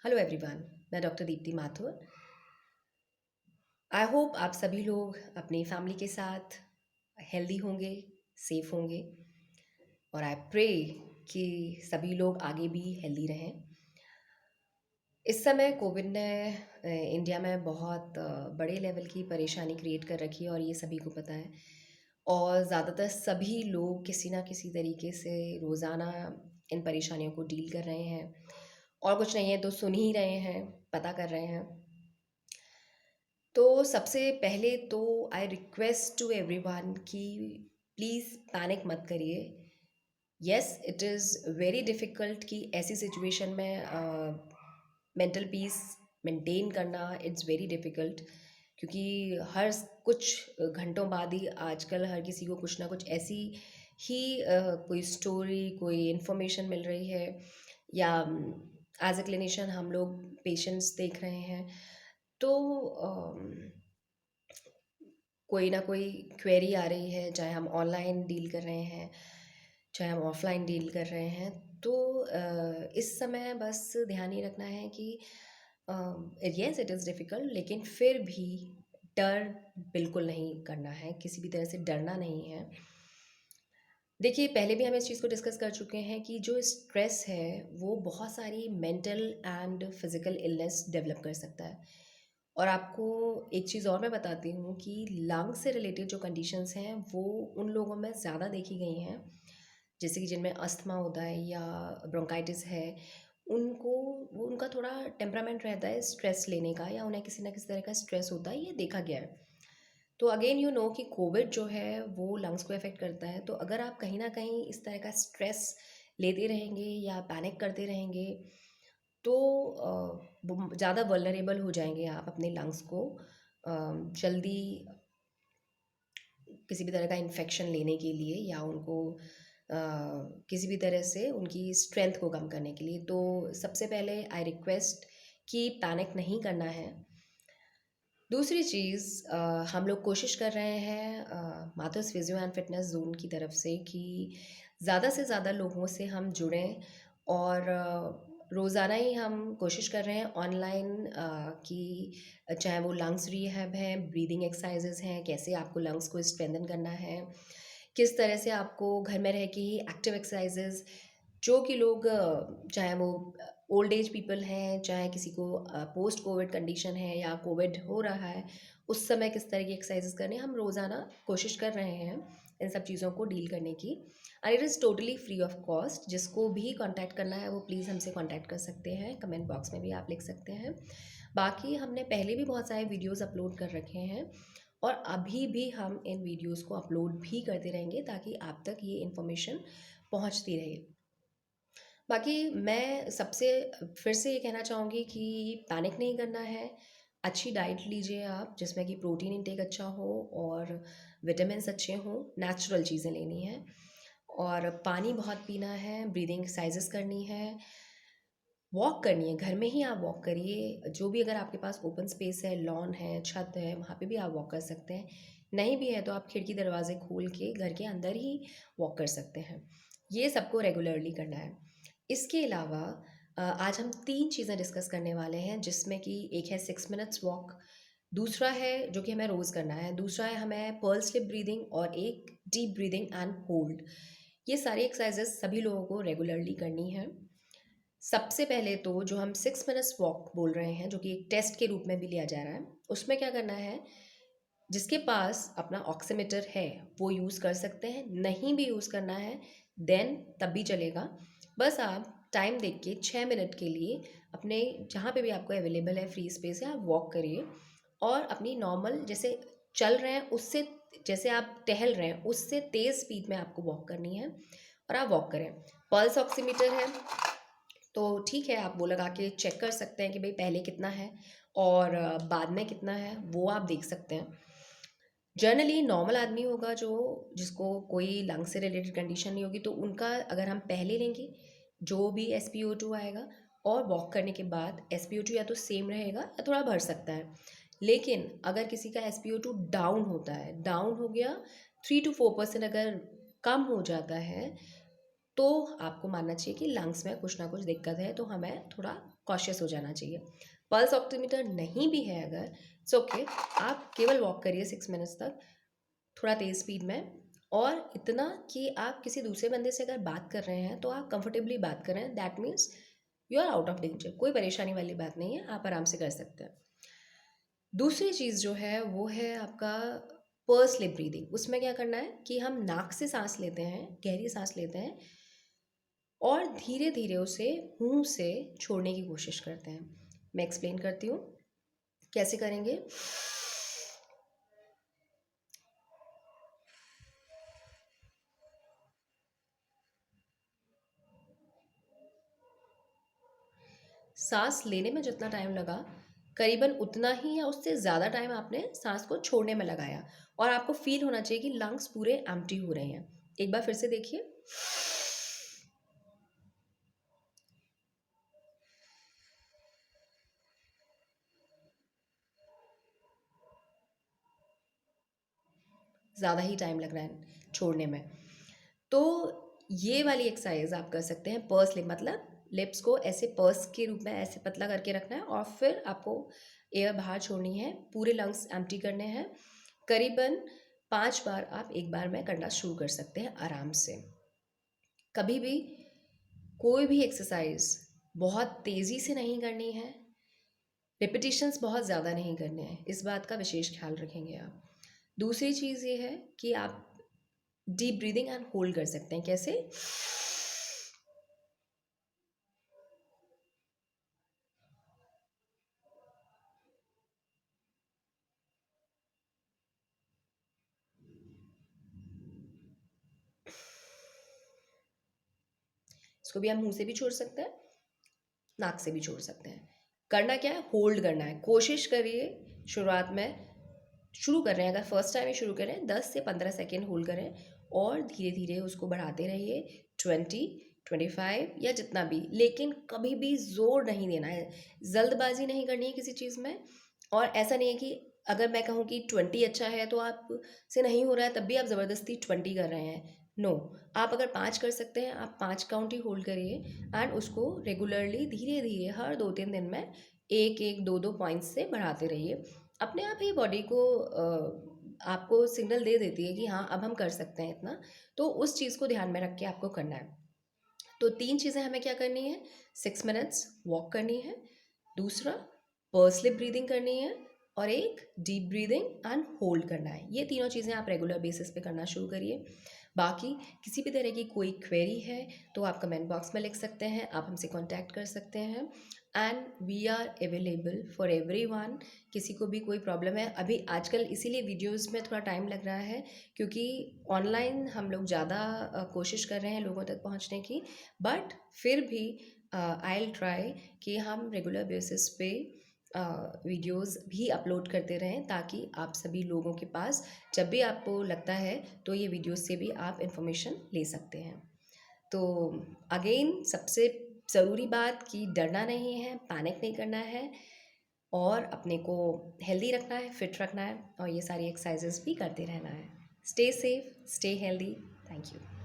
Hello everyone. मैं doctor Deepti Mathur. I hope आप सभी लोग अपनी फैमिली के साथ हेल्दी होंगे, सेफ होंगे और आई प्रे कि सभी लोग आगे भी हेल्दी रहें। इस समय कोविड ने इंडिया में बहुत बड़े लेवल की परेशानी क्रिएट कर रखी है और ये सभी को पता है। और ज़्यादातर सभी लोग किसी ना किसी तरीके से रोज़ाना इन परेशानियों को डील कर रहे हैं और कुछ नहीं है तो सुन ही रहे हैं, पता कर रहे हैं। तो सबसे पहले तो आई रिक्वेस्ट टू एवरीवन कि प्लीज़ पैनिक मत करिए। Yes, it is very difficult कि ऐसी सिचुएशन में मेंटल पीस मेंटेन करना इट्स वेरी डिफ़िकल्ट, क्योंकि हर कुछ घंटों बाद ही आजकल हर किसी को कुछ ना कुछ ऐसी ही कोई स्टोरी, कोई इन्फॉर्मेशन मिल रही है या एज ए क्लिनिशियन हम लोग पेशेंट्स देख रहे हैं। तो कोई ना कोई क्वेरी आ रही है, चाहे हम ऑनलाइन डील कर रहे हैं, चाहे हम ऑफलाइन डील कर रहे हैं। तो इस समय बस ध्यान ये रखना है कि यस इट इज़ डिफ़िकल्ट, लेकिन फिर भी डर बिल्कुल नहीं करना है, किसी भी तरह से डरना नहीं है। देखिए, पहले भी हम इस चीज़ को डिस्कस कर चुके हैं कि जो स्ट्रेस है वो बहुत सारी mental and physical illness develop कर सकता है। और आपको एक चीज़ और मैं बताती हूँ कि लंग से रिलेटेड जो कंडीशंस हैं वो उन लोगों में ज़्यादा देखी गई हैं, जैसे कि जिनमें अस्थमा होता है या ब्रोंकाइटिस है। उनको वो उनका थोड़ा टेम्परामेंट रहता है स्ट्रेस लेने का, या उन्हें किसी ना किसी तरह का स्ट्रेस होता है, ये देखा गया है। तो अगेन यू नो कि कोविड जो है वो लंग्स को अफेक्ट करता है। तो अगर आप कहीं ना कहीं इस तरह का स्ट्रेस लेते रहेंगे या पैनिक करते रहेंगे तो ज़्यादा वल्नरेबल हो जाएंगे आप अपने लंग्स को जल्दी किसी भी तरह का इन्फेक्शन लेने के लिए, या उनको किसी भी तरह से उनकी स्ट्रेंथ को कम करने के लिए। तो सबसे पहले आई रिक्वेस्ट कि पैनिक नहीं करना है। दूसरी चीज़, हम लोग कोशिश कर रहे हैं Mathurs physio and fitness zone की तरफ से कि ज़्यादा से ज़्यादा लोगों से हम जुड़ें। और रोज़ाना ही हम कोशिश कर रहे हैं ऑनलाइन कि चाहे वो लंग्स रिहैब है, ब्रीदिंग एक्सरसाइजेज हैं, कैसे आपको लंग्स को स्ट्रेंथन करना है, किस तरह से आपको घर में रह के ही एक्टिव एक्सरसाइजेज, जो कि लोग चाहे वो ओल्ड एज पीपल हैं, चाहे किसी को पोस्ट कोविड कंडीशन है या कोविड हो रहा है, उस समय किस तरह की एक्सरसाइजेस करने, हम रोज़ाना कोशिश कर रहे हैं इन सब चीज़ों को डील करने की। And it is totally free of cost. जिसको भी कांटेक्ट करना है वो प्लीज़ हमसे कांटेक्ट कर सकते हैं, कमेंट बॉक्स में भी आप लिख सकते हैं। बाकी हमने पहले भी बहुत सारे वीडियोस अपलोड कर रखे हैं और अभी भी हम इन वीडियोस को अपलोड भी करते रहेंगे ताकि आप तक ये इन्फॉर्मेशन पहुंचती रहे। बाकी मैं सबसे फिर से ये कहना चाहूँगी कि पैनिक नहीं करना है। अच्छी डाइट लीजिए आप, जिसमें कि प्रोटीन इंटेक अच्छा हो और विटामिन्स अच्छे हों, नेचुरल चीज़ें लेनी हैं और पानी बहुत पीना है, ब्रीदिंग एक्सरसाइजेस करनी है, वॉक करनी है। घर में ही आप वॉक करिए। जो भी, अगर आपके पास ओपन स्पेस है, लॉन है, छत है, वहाँ पे भी आप वॉक कर सकते हैं। नहीं भी है तो आप खिड़की दरवाजे खोल के घर के अंदर ही वॉक कर सकते हैं। ये सबको रेगुलरली करना है। इसके अलावा आज हम 3 चीज़ें डिस्कस करने वाले हैं, जिसमें कि एक है 6 मिनट्स वॉक, दूसरा है जो कि हमें रोज़ करना है, दूसरा है हमें पर्ल स्लिप ब्रीदिंग और एक डीप ब्रीदिंग एंड होल्ड। ये सारी एक्सरसाइजेस सभी लोगों को रेगुलरली करनी है। सबसे पहले तो जो हम 6 मिनट्स वॉक बोल रहे हैं, जो कि एक टेस्ट के रूप में भी लिया जा रहा है, उसमें क्या करना है, जिसके पास अपना ऑक्सीमीटर है वो यूज़ कर सकते हैं, नहीं भी यूज़ करना है देन तब भी चलेगा। बस आप टाइम देख के 6 मिनट के लिए अपने जहाँ पे भी आपको अवेलेबल है फ्री स्पेस है, आप वॉक करिए और अपनी नॉर्मल जैसे चल रहे हैं उससे, जैसे आप टहल रहे हैं उससे तेज़ स्पीड में आपको वॉक करनी है और आप वॉक करें। पल्स ऑक्सीमीटर है तो ठीक है, आप वो लगा के चेक कर सकते हैं कि भाई पहले कितना है और बाद में कितना है, वो आप देख सकते हैं। जनरली नॉर्मल आदमी होगा जो, जिसको कोई लंग से रिलेटेड कंडीशन नहीं होगी, तो उनका अगर हम पहले लेंगे जो भी SpO2 आएगा, और वॉक करने के बाद SpO2 या तो सेम रहेगा या थोड़ा बढ़ सकता है। लेकिन अगर किसी का SpO2 डाउन होता है, डाउन हो गया 3 to 4% अगर कम हो जाता है, तो आपको मानना चाहिए कि लंग्स में कुछ ना कुछ दिक्कत है, तो हमें थोड़ा कॉशियस हो जाना चाहिए। पल्स ऑक्सीमीटर नहीं भी है अगर, इट्स ओके, आप केवल वॉक करिए 6 मिनट्स तक, थोड़ा तेज़ स्पीड में, और इतना कि आप किसी दूसरे बंदे से अगर बात कर रहे हैं तो आप कंफर्टेबली बात कर रहे हैं, that means you are out of danger, कोई परेशानी वाली बात नहीं है, आप आराम से कर सकते हैं। दूसरी चीज़ जो है वो है आपका पर्स लिप ब्रीदिंग। उसमें क्या करना है कि हम नाक से सांस लेते हैं, गहरी सांस लेते हैं, और धीरे धीरे उसे मुंह से छोड़ने की कोशिश करते हैं। मैं एक्सप्लेन करती हूँ कैसे करेंगे। सांस लेने में जितना टाइम लगा, करीबन उतना ही या उससे ज़्यादा टाइम आपने सांस को छोड़ने में लगाया, और आपको फील होना चाहिए कि लंग्स पूरे एम्प्टी हो रहे हैं। एक बार फिर से देखिए। ज़्यादा ही टाइम लग रहा है छोड़ने में, तो ये वाली एक्सरसाइज आप कर सकते हैं। पर्स लिप मतलब लिप्स को ऐसे पर्स के रूप में ऐसे पतला करके रखना है, और फिर आपको एयर बाहर छोड़नी है, पूरे लंग्स एम्प्टी करने हैं। करीबन 5 बार आप एक बार में करना शुरू कर सकते हैं आराम से। कभी भी कोई भी एक्सरसाइज बहुत तेज़ी से नहीं करनी है, रिपीटिशंस बहुत ज़्यादा नहीं करने हैं, इस बात का विशेष ख्याल रखेंगे आप। दूसरी चीज़ ये है कि आप डीप ब्रीदिंग एंड होल्ड कर सकते हैं। कैसे? इसको भी हम मुंह से भी छोड़ सकते हैं, नाक से भी छोड़ सकते हैं। करना क्या है? होल्ड करना है। कोशिश करिए शुरुआत में, शुरू कर रहे हैं अगर फर्स्ट टाइम ही शुरू करें, 10 से 15 सेकेंड होल्ड करें, और धीरे धीरे उसको बढ़ाते रहिए, 20, 25 या जितना भी, लेकिन कभी भी जोर नहीं देना है, जल्दबाजी नहीं करनी है किसी चीज़ में। और ऐसा नहीं है कि अगर मैं कहूँ कि 20 अच्छा है तो आप से नहीं हो रहा है तब भी आप ज़बरदस्ती 20 कर रहे हैं, नो। आप अगर 5 कर सकते हैं, आप 5 काउंट ही होल्ड करिए, एंड उसको रेगुलरली धीरे धीरे हर 2-3 दिन में एक एक दो दो पॉइंट्स से बढ़ाते रहिए। अपने आप ही बॉडी को आपको सिग्नल दे देती है कि हाँ अब हम कर सकते हैं इतना, तो उस चीज़ को ध्यान में रख के आपको करना है। तो 3 चीज़ें हमें क्या करनी है? 6 मिनट्स वॉक करनी है, दूसरा पर्स लिप ब्रीदिंग करनी है, और एक डीप ब्रीदिंग एंड होल्ड करना है। ये तीनों चीज़ें आप रेगुलर बेसिस पे करना शुरू करिए। बाकी किसी भी तरह की कोई क्वेरी है तो आप कमेंट बॉक्स में लिख सकते हैं, आप हमसे कांटेक्ट कर सकते हैं, and we are available for everyone. किसी को भी कोई प्रॉब्लम है, अभी आजकल इसीलिए वीडियोस में थोड़ा टाइम लग रहा है, क्योंकि ऑनलाइन हम लोग ज़्यादा कोशिश कर रहे हैं लोगों तक पहुंचने की, बट फिर भी आई विल ट्राई कि हम रेगुलर बेसिस पे वीडियोस भी अपलोड करते रहें, ताकि आप सभी लोगों के पास जब भी आपको लगता है तो ये वीडियोस से भी आप इन्फॉर्मेशन ले सकते हैं। तो अगेन सबसे ज़रूरी बात कि डरना नहीं है, पैनिक नहीं करना है, और अपने को हेल्दी रखना है, फिट रखना है, और ये सारी एक्सरसाइजेस भी करते रहना है। Stay safe, stay healthy. Thank you.